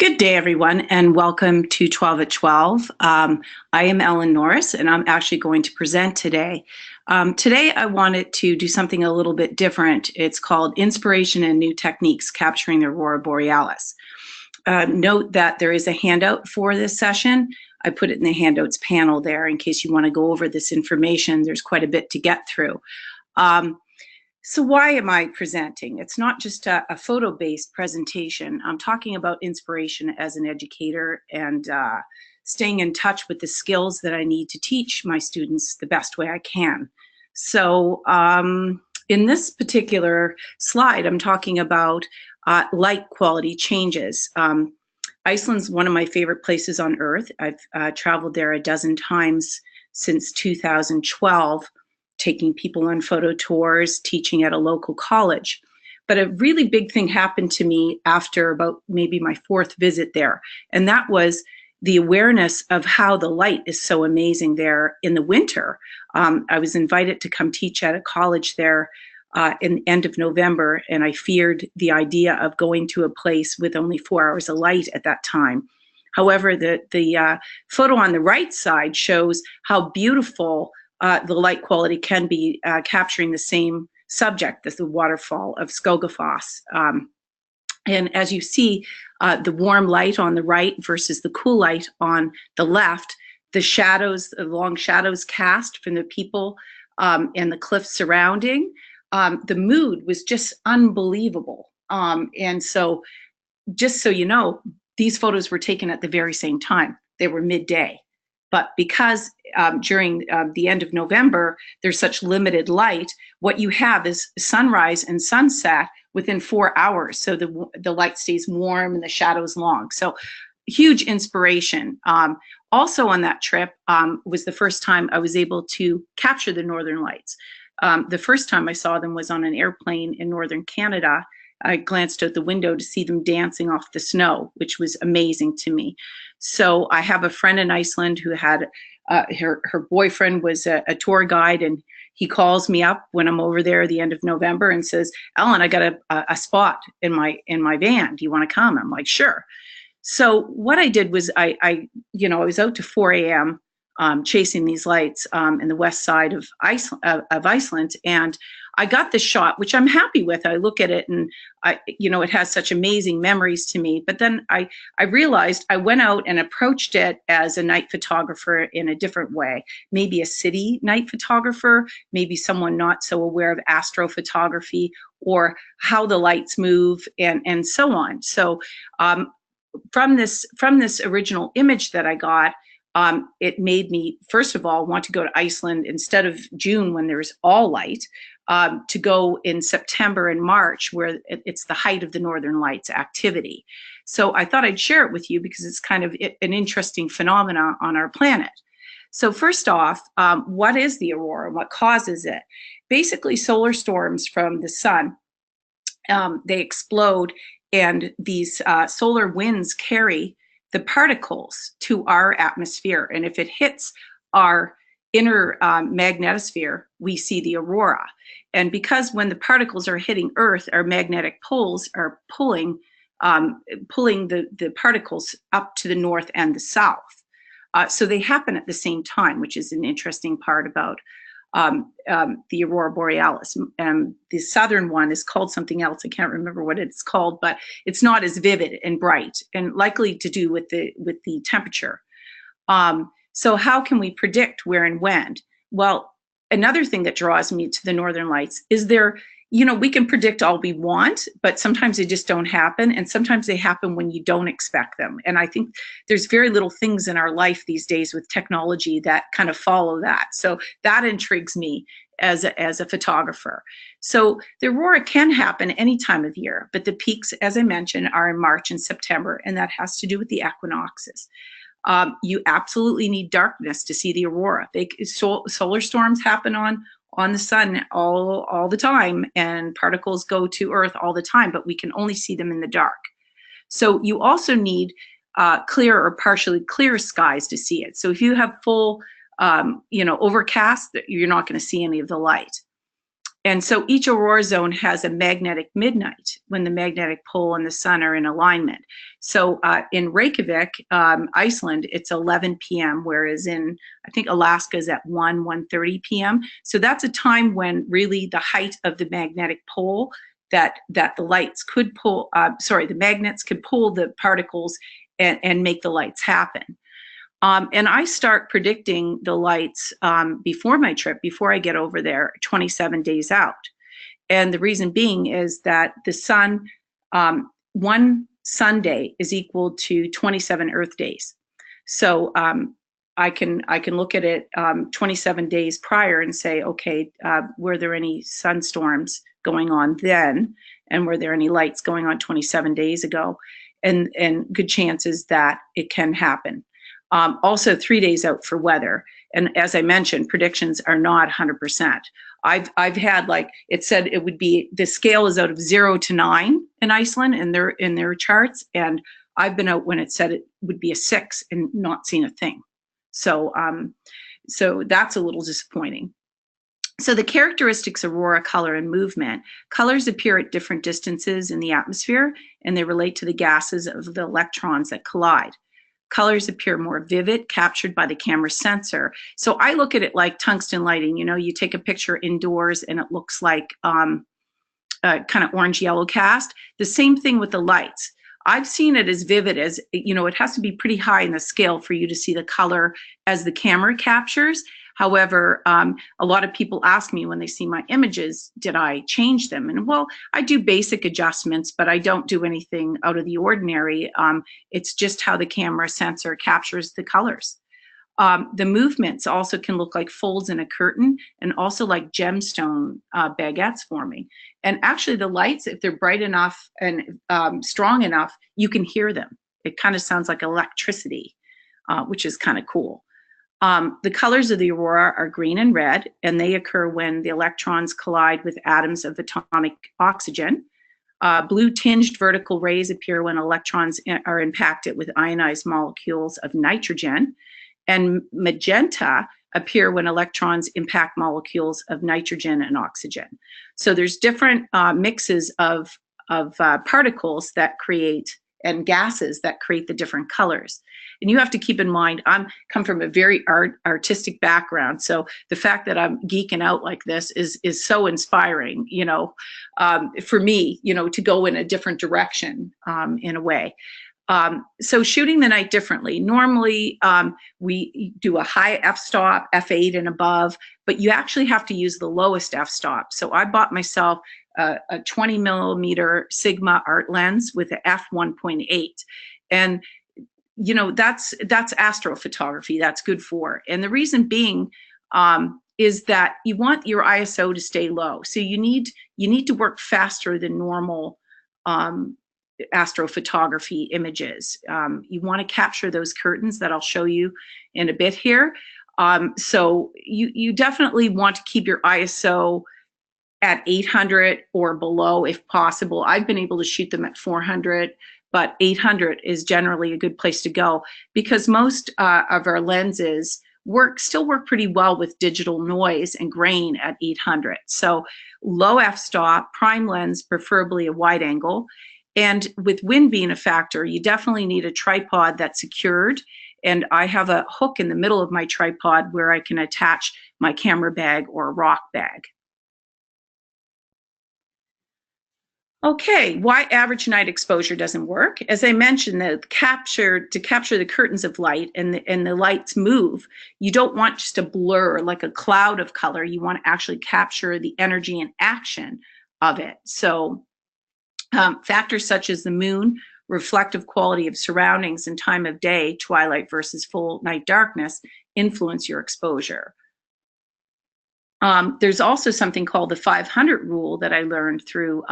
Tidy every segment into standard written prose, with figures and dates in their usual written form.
Good day, everyone, and welcome to 12 at 12. I am Ellyn Norris, and I'm actually going to present today. Today, I wanted to do something a little bit different. It's called Inspiration and New Techniques Capturing the Aurora Borealis. Note that there is a handout for this session. I put it in the handouts panel there in case you want to go over this information. There's quite a bit to get through. So why am I presenting? It's not just a photo-based presentation. I'm talking about inspiration as an educator and staying in touch with the skills that I need to teach my students the best way I can. So in this particular slide, I'm talking about light quality changes. Iceland's one of my favorite places on Earth. I've traveled there a dozen times since 2012. Taking people on photo tours, teaching at a local college. But a really big thing happened to me after about maybe my fourth visit there, and that was the awareness of how the light is so amazing there in the winter. I was invited to come teach at a college there in the end of November, and I feared the idea of going to a place with only 4 hours of light at that time. However, the photo on the right side shows how beautiful the light quality can be, capturing the same subject as the waterfall of Skogafoss. And as you see, the warm light on the right versus the cool light on the left, the shadows, the long shadows cast from the people and the cliffs surrounding, the mood was just unbelievable. And so just so you know, these photos were taken at the very same time. They were midday. But because during the end of November, there's such limited light, what you have is sunrise and sunset within 4 hours. So the light stays warm and the shadows long. So huge inspiration. Also on that trip was the first time I was able to capture the Northern Lights. The first time I saw them was on an airplane in Northern Canada. I glanced out the window to see them dancing off the snow, which was amazing to me. So I have a friend in Iceland who had her boyfriend was a tour guide, and he calls me up when I'm over there at the end of November and says, "Ellyn, I got a spot in my van. Do you want to come?" I'm like, "Sure." So what I did was I was out to 4 a.m. Chasing these lights in the west side of Iceland, and I got this shot, which I'm happy with. I look at it and it has such amazing memories to me. But then I realized I went out and approached it as a night photographer in a different way, maybe a city night photographer, maybe someone not so aware of astrophotography or how the lights move and so on. So from this original image that I got, it made me, first of all, want to go to Iceland instead of June when there's all light, to go in September and March where it's the height of the Northern Lights activity. So I thought I'd share it with you because it's kind of an interesting phenomenon on our planet. So first off, what is the aurora? What causes it? Basically, solar storms from the sun, they explode, and these solar winds carry the particles to our atmosphere. And if it hits our inner magnetosphere, we see the aurora. And because when the particles are hitting Earth, our magnetic poles are pulling the particles up to the north and the south. So they happen at the same time, which is an interesting part about the Aurora Borealis. The southern one is called something else. I can't remember what it's called, but it's not as vivid and bright, and likely to do with the temperature. So how can we predict where and when? Well, another thing that draws me to the Northern Lights is we can predict all we want, but sometimes they just don't happen. And sometimes they happen when you don't expect them. And I think there's very little things in our life these days with technology that kind of follow that. So that intrigues me as a photographer. So the aurora can happen any time of year, but the peaks, as I mentioned, are in March and September, and that has to do with the equinoxes. You absolutely need darkness to see the aurora. Solar storms happen on the sun all the time, and particles go to Earth all the time, but we can only see them in the dark. So you also need clear or partially clear skies to see it. So if you have full, overcast, you're not going to see any of the light. And so each aurora zone has a magnetic midnight when the magnetic pole and the sun are in alignment. So in Reykjavik, Iceland, it's 11 p.m., whereas in, I think, Alaska is at 1:30 p.m. So that's a time when really the height of the magnetic pole that the lights could pull, the magnets could pull the particles and make the lights happen. And I start predicting the lights before my trip, before I get over there, 27 days out. And the reason being is that the sun, one sun day is equal to 27 Earth days. So I can look at it 27 days prior and say, okay, were there any sunstorms going on then? And were there any lights going on 27 days ago? And good chances that it can happen. Also 3 days out for weather. And as I mentioned, predictions are not 100%. I've had, like, it said it would be, the scale is out of 0 to 9 in Iceland in their charts. And I've been out when it said it would be a 6 and not seen a thing. So that's a little disappointing. So the characteristics of aurora color and movement. Colors appear at different distances in the atmosphere, and they relate to the gases of the electrons that collide. Colors appear more vivid, captured by the camera sensor. So I look at it like tungsten lighting. You know, you take a picture indoors and it looks like kind of orange-yellow cast. The same thing with the lights. I've seen it as vivid as, you know, it has to be pretty high in the scale for you to see the color as the camera captures. However, a lot of people ask me when they see my images, did I change them? And well, I do basic adjustments, but I don't do anything out of the ordinary. It's just how the camera sensor captures the colors. The movements also can look like folds in a curtain and also like gemstone baguettes forming. And actually the lights, if they're bright enough and strong enough, you can hear them. It kind of sounds like electricity, which is kind of cool. The colors of the aurora are green and red, and they occur when the electrons collide with atoms of atomic oxygen. Blue tinged vertical rays appear when electrons are impacted with ionized molecules of nitrogen, and magenta appear when electrons impact molecules of nitrogen and oxygen. So there's different mixes of particles that create, and gases that create the different colors. And you have to keep in mind, I come from a very artistic background. So the fact that I'm geeking out like this is so inspiring, you know, for me, you know, to go in a different direction in a way. So shooting the night differently. Normally, we do a high f-stop, f8 and above, but you actually have to use the lowest f-stop. So I bought myself a 20 millimeter Sigma art lens with a f1.8. And, you know, that's astrophotography. That's good for. And the reason being is that you want your ISO to stay low. So you need to work faster than normal astrophotography images. You want to capture those curtains that I'll show you in a bit here. So you definitely want to keep your ISO at 800 or below if possible. I've been able to shoot them at 400, but 800 is generally a good place to go because most of our lenses still work pretty well with digital noise and grain at 800. So low f-stop, prime lens, preferably a wide angle. And with wind being a factor, you definitely need a tripod that's secured. And I have a hook in the middle of my tripod where I can attach my camera bag or a rock bag. Okay, why average night exposure doesn't work? As I mentioned, to capture the curtains of light and the lights move, you don't want just a blur like a cloud of color. You want to actually capture the energy and action of it. So factors such as the moon, reflective quality of surroundings and time of day, twilight versus full night darkness, influence your exposure. There's also something called the 500 rule that I learned through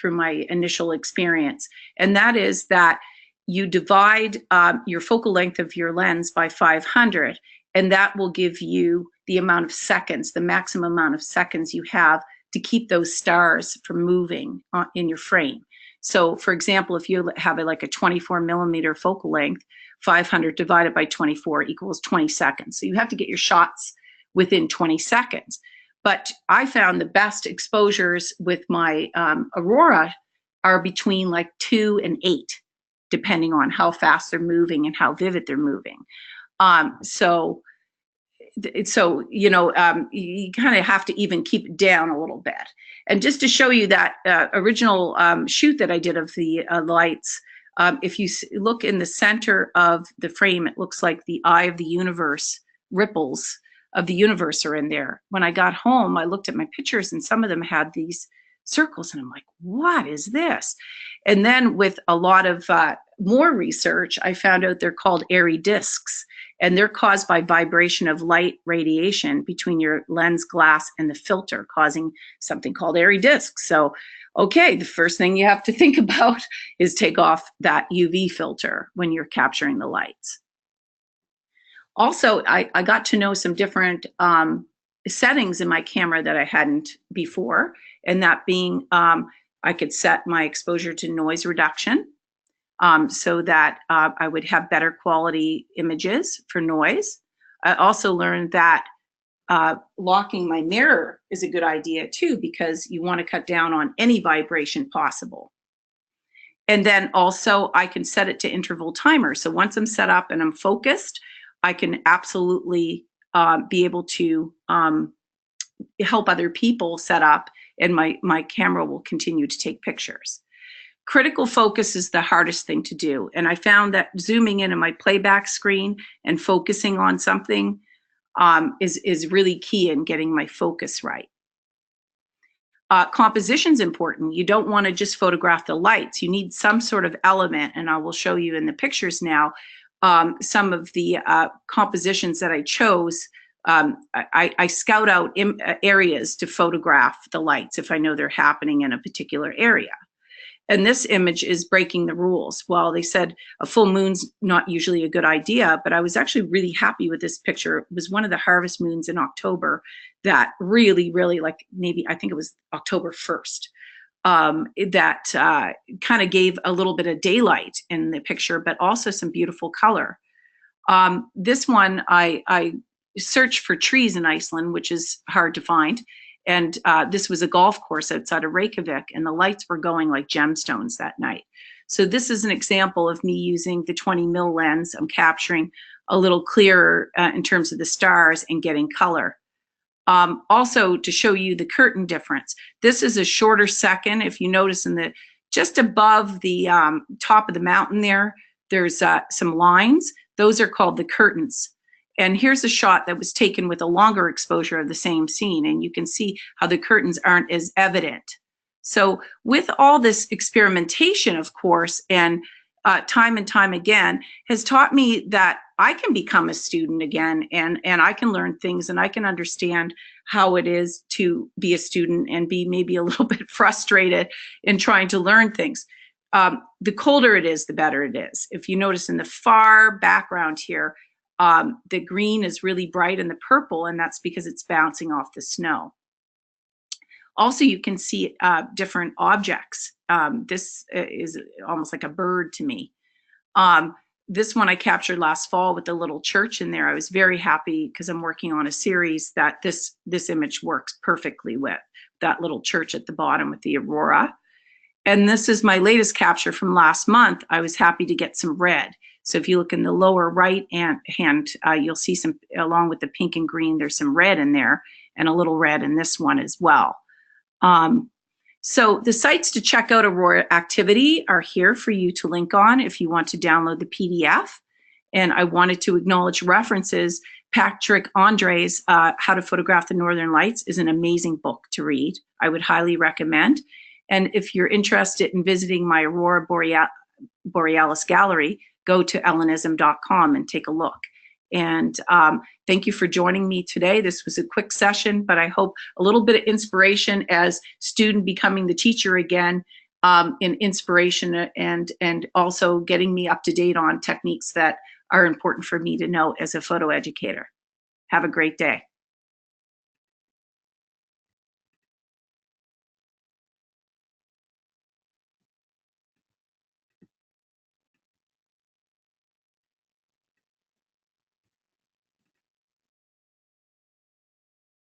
my initial experience. And that is that you divide your focal length of your lens by 500, and that will give you the amount of seconds, the maximum amount of seconds you have to keep those stars from moving in your frame. So for example, if you have like a 24 millimeter focal length, 500 divided by 24 equals 20 seconds. So you have to get your shots within 20 seconds. But I found the best exposures with my Aurora are between like 2 and 8, depending on how fast they're moving and how vivid they're moving. So you kind of have to even keep it down a little bit. And just to show you that original shoot that I did of the lights, if you look in the center of the frame, it looks like the eye of the universe, ripples of the universe are in there. When I got home, I looked at my pictures and some of them had these circles and I'm like, what is this? And then with a lot of more research, I found out they're called airy discs, and they're caused by vibration of light radiation between your lens glass and the filter, causing something called airy discs. So, okay, the first thing you have to think about is take off that UV filter when you're capturing the lights. Also, I got to know some different settings in my camera that I hadn't before, and that being I could set my exposure to noise reduction so that I would have better quality images for noise. I also learned that locking my mirror is a good idea too, because you want to cut down on any vibration possible. And then also I can set it to interval timer. So once I'm set up and I'm focused, I can absolutely be able to help other people set up, and my camera will continue to take pictures. Critical focus is the hardest thing to do. And I found that zooming in on my playback screen and focusing on something is really key in getting my focus right. Composition's important. You don't want to just photograph the lights. You need some sort of element, and I will show you in the pictures now some of the compositions that I chose. I scout out areas to photograph the lights if I know they're happening in a particular area. And this image is breaking the rules. Well, they said a full moon's not usually a good idea, but I was actually really happy with this picture. It was one of the harvest moons in October that really, like maybe, I think it was October 1st, that kind of gave a little bit of daylight in the picture, but also some beautiful color. This one, I searched for trees in Iceland, which is hard to find. And this was a golf course outside of Reykjavik, and the lights were going like gemstones that night. So this is an example of me using the 20mm lens. I'm capturing a little clearer in terms of the stars and getting color. Also, to show you the curtain difference, this is a shorter second. If you notice in the just above the top of the mountain there's some lines. Those are called the curtains. And here's a shot that was taken with a longer exposure of the same scene, and you can see how the curtains aren't as evident. So with all this experimentation, of course, and time and time again, has taught me that I can become a student again, and I can learn things, and I can understand how it is to be a student and be maybe a little bit frustrated in trying to learn things. The colder it is, the better it is. If you notice in the far background here, the green is really bright in the purple, and that's because it's bouncing off the snow. Also, you can see different objects. This is almost like a bird to me. This one I captured last fall with the little church in there. I was very happy because I'm working on a series that this image works perfectly with that little church at the bottom with the aurora. And this is my latest capture from last month. I was happy to get some red. So if you look in the lower right hand, you'll see some, along with the pink and green, there's some red in there and a little red in this one as well. So the sites to check out Aurora activity are here for you to link on if you want to download the PDF. And I wanted to acknowledge references. Patrick Andre's How to Photograph the Northern Lights is an amazing book to read. I would highly recommend. And if you're interested in visiting my Aurora Borealis gallery, go to ellynism.com and take a look. And thank you for joining me today. This was a quick session, but I hope a little bit of inspiration as student becoming the teacher again, in inspiration and also getting me up to date on techniques that are important for me to know as a photo educator. Have a great day.